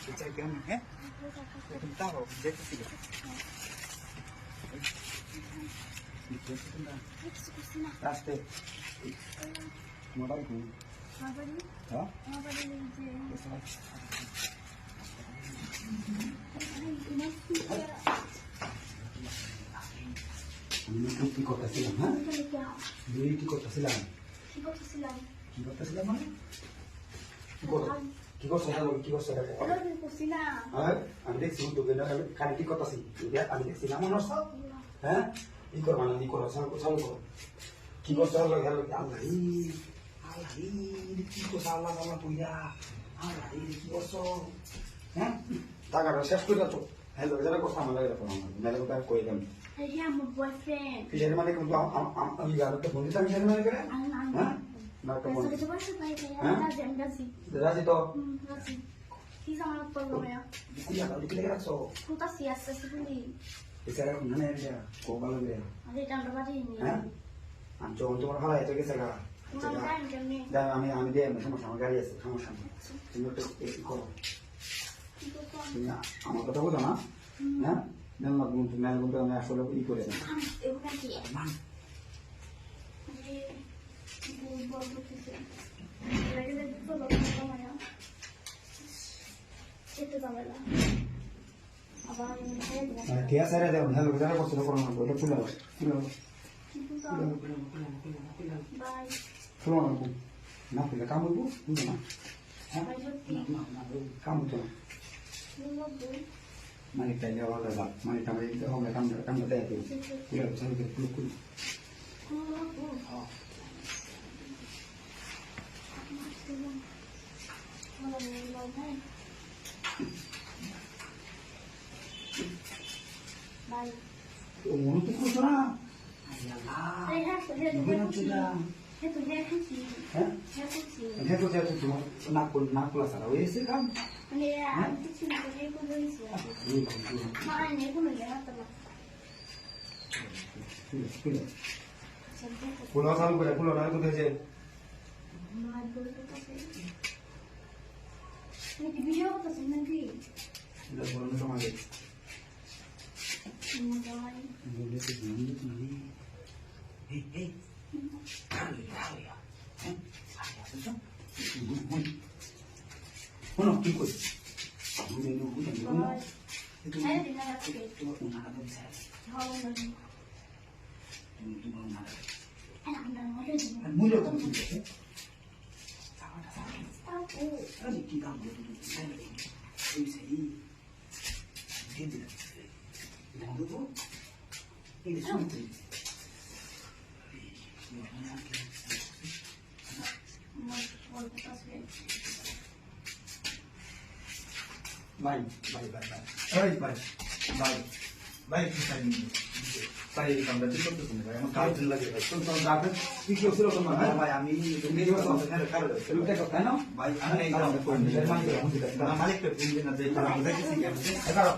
Cek yang ni, bentar kau, cek tiga. Itu sebentar. Raste. Modal tu. Ha? Ini tu di kota Silam, ha? Di kota Silam. Di kota Silam mana? কি করছ কি করছ হ্যাঁ আমি দেখছি তো খালি কি কথা আমি দেখছি না মনে হচ্ছে হ্যাঁ ই কর মানে ই কর চালু কর কি করছ আল্লাহ আল্লাহ কি করছ আল্লাহ আল্লাহ তুইয়া আল্লাহ কি করছ হ্যাঁ টাকাটা শেষ করে তো হ্যালো যারা কথা আমার লাগে মেলে কথা কই দেন আমার বয়ফ্রেন্ড কিসের মানে কিন্তু আমি গাড়ি তো বন্ধু আমি কিসের মানে করে হ্যাঁ না তো বন্ধু রাজি তো He's on a program. Iya, kalau dipilih kan so. Kita siasa sendiri. Bisa kan mana ya? Kau kalau dia. Ada tanda pada ini. Hah? Anjong itu orang halai itu kita kan. Mana kan ni? Dan kami dia sama gari ya, sama. Ini tu ikut. Ini amat kata kau mana? Ya? Dan lagu tu kami asal ikut ya. Ibu kan dia. Man. Ibu baru tu. Lagi tu baru mana? Itu kamera. Abang ini. Dia saya ada hal kita kau sudah korang boleh pulang. Bye. Pulang aku. Nak pulang kamu bu? Pulang mana? Kamu tu. Mari kita jawab dah. Mari kita itu orang kamu dah tu. Pulang saya kita pulang. Bye. Umur tu kau sana. Ayalah. Bukan sudah. Itu dia kan sih. Hah? Dia tu sih. Dia tu cuma nak pula sana. Wes kan? Dia itu cuma dia pun boleh sih. Mana ni pun dia nak teman. Pulau sana boleh pulau mana tu kerja? Ini video apa sih nanti? Dah pulau sama dia. Boleh tu jangan tu ni. Hey. Kali ya. Ayah tu. Mana ikut? Boleh tu boleh tu. Itu. Saya tidak ada tu. Itu mana ada bisa. How many? Itu mana ada. Anak anda mana tu? Mulut tu boleh. Sama. Tahu. Ada kita boleh tu. Saya bisa ini. Dia dan dulu ini sulit. Baik kita ini. Saya kamera itu tu semua. Yang kau lagi. Tuan dapat. Ikut suruh kemana? Baik, kami ini juga kalau lu tak kau tahu? Baik, anda ini kalau kau ini, mana malik tu ini nanti kalau kita kisah. Kalau